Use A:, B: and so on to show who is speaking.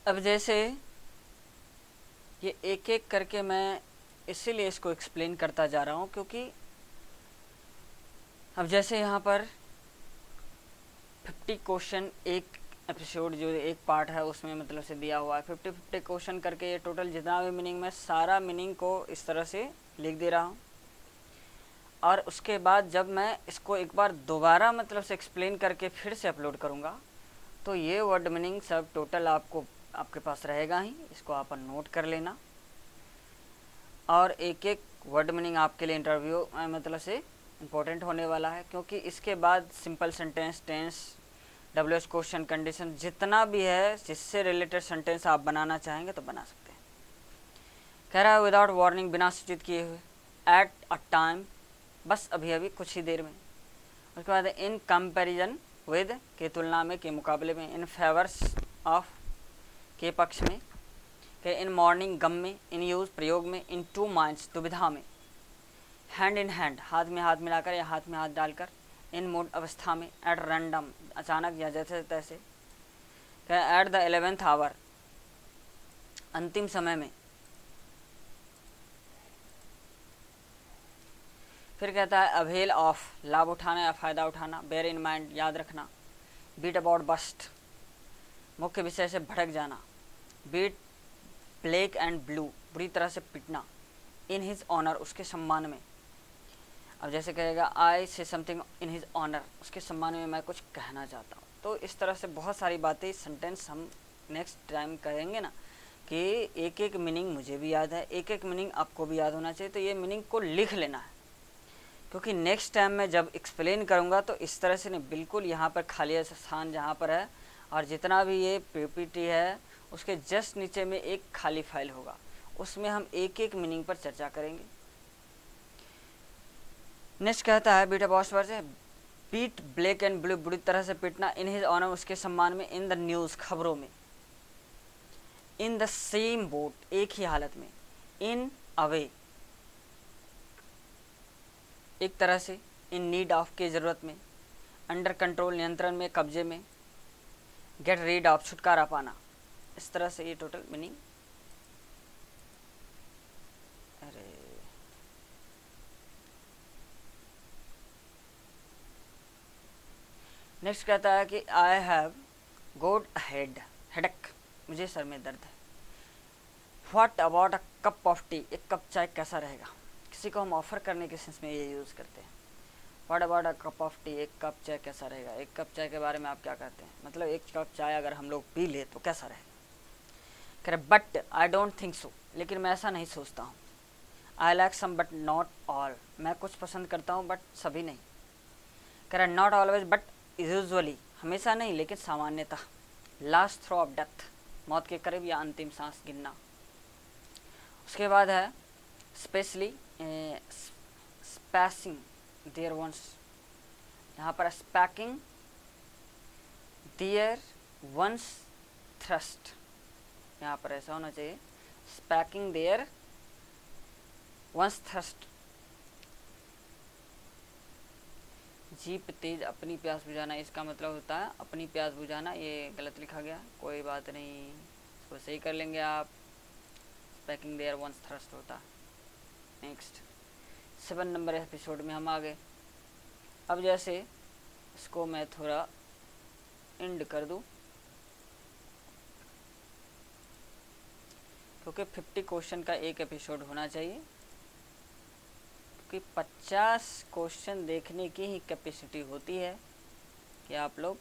A: अब जैसे ये एक एक करके मैं इसीलिए इसको एक्सप्लेन करता जा रहा हूँ, क्योंकि अब जैसे यहाँ पर 50 क्वेश्चन एक एपिसोड जो एक पार्ट है उसमें मतलब से दिया हुआ है। 50 क्वेश्चन करके ये टोटल जितना भी मीनिंग, मैं सारा मीनिंग को इस तरह से लिख दे रहा हूँ। और उसके बाद जब मैं इसको एक बार दोबारा मतलब से एक्सप्लेन करके फिर से अपलोड करूँगा, तो ये वर्ड मीनिंग सब टोटल आपके पास रहेगा ही। इसको आप नोट कर लेना। और एक एक वर्ड मीनिंग आपके लिए इंटरव्यू मतलब से इम्पोर्टेंट होने वाला है, क्योंकि इसके बाद simple sentence, tense, WH question, condition जितना भी है जिससे रिलेटेड सेंटेंस आप बनाना चाहेंगे तो बना सकते हैं। कह रहा है विदाउट वार्निंग, बिना सूचित किए हुए, एट अ टाइम, बस अभी अभी, कुछ ही देर में। उसके बाद इन कंपैरिजन विद, के तुलना में, के मुकाबले में, इन फेवर्स ऑफ, के पक्ष में, के इन मॉर्निंग, गम में, इन यूज़, प्रयोग में, इन टू माइंड्स, दुविधा में, हैंड इन हैंड, हाथ में हाथ मिलाकर या हाथ में हाथ डालकर, इन मूड, अवस्था में, एट रैंडम, अचानक या जैसे तैसे, एट द 11th आवर, अंतिम समय में। फिर कहता है अवेल ऑफ, लाभ उठाना या फ़ायदा उठाना, बेयर इन माइंड, याद रखना, बीट अबाउट, बस्ट, मुख्य विषय से भटक जाना, बीट ब्लैक एंड ब्लू, बुरी तरह से पिटना, इन हिज ऑनर, उसके सम्मान में। अब जैसे कहेगा आई से समथिंग इन हिज ऑनर, उसके सम्मान में मैं कुछ कहना चाहता हूँ। तो इस तरह से बहुत सारी बातें, सेंटेंस हम नेक्स्ट टाइम कहेंगे ना, कि एक एक मीनिंग मुझे भी याद है, एक एक मीनिंग आपको भी याद होना चाहिए। तो ये मीनिंग को लिख लेना है, क्योंकि नेक्स्ट टाइम मैं जब एक्सप्लेन करूँगा तो इस तरह से नहीं, बिल्कुल यहाँ पर खाली स्थान जहाँ पर है, और जितना भी ये PPT है उसके जस्ट नीचे में एक खाली फाइल होगा, उसमें हम एक एक मीनिंग पर चर्चा करेंगे। नेक्स्ट कहता है बीट बॉस वर्ड है, बीट ब्लैक एंड ब्लू, बुरी तरह से पीटना, इन हिज ऑनर, उसके सम्मान में, इन द न्यूज़, खबरों में, इन द सेम बोट, एक ही हालत में, इन अवे, एक तरह से, इन नीड ऑफ, की ज़रूरत में, अंडर कंट्रोल, नियंत्रण में, कब्जे में, गेट रीड ऑफ, छुटकारा पाना। इस तरह से ये टोटल मीनिंग। अरे नेक्स्ट कहता है कि I have got head, headache, मुझे सर में दर्द है। What about a cup of T, एक कप चाय कैसा रहेगा। किसी को हम ऑफर करने के सेंस में ये यूज़ करते हैं। What about a cup of T, एक कप चाय कैसा रहेगा। एक कप चाय के बारे में आप क्या कहते हैं, मतलब एक कप चाय अगर हम लोग पी ले तो कैसा रहेगा। कह रहे but I don't think so, लेकिन मैं ऐसा नहीं सोचता हूँ। I like some but not all, मैं कुछ पसंद करता हूँ बट सभी नहीं। कह रहे नॉट ऑलवेज बट यूजुअली, हमेशा नहीं लेकिन सामान्यतः। लास्ट थ्रो ऑफ डेथ, मौत के करीब या अंतिम सांस गिनना। उसके बाद है स्पेशली स्पैसिंग देयर वंस, यहाँ पर स्पैकिंग देयर वंस थ्रस्ट, यहाँ पर ऐसा होना चाहिए स्पैकिंग देयर वंस थ्रस्ट। जीप तेज, अपनी प्यास बुझाना, इसका मतलब होता है अपनी प्यास बुझाना। ये गलत लिखा गया, कोई बात नहीं, इसको सही कर लेंगे आप। स्पैकिंग देयर वंस थ्रस्ट होता। नेक्स्ट 7 नंबर एपिसोड में हम आ गए। अब जैसे इसको मैं थोड़ा एंड कर दूं, क्योंकि 50 क्वेश्चन का एक एपिसोड होना चाहिए, क्योंकि 50 क्वेश्चन देखने की ही कैपेसिटी होती है कि आप लोग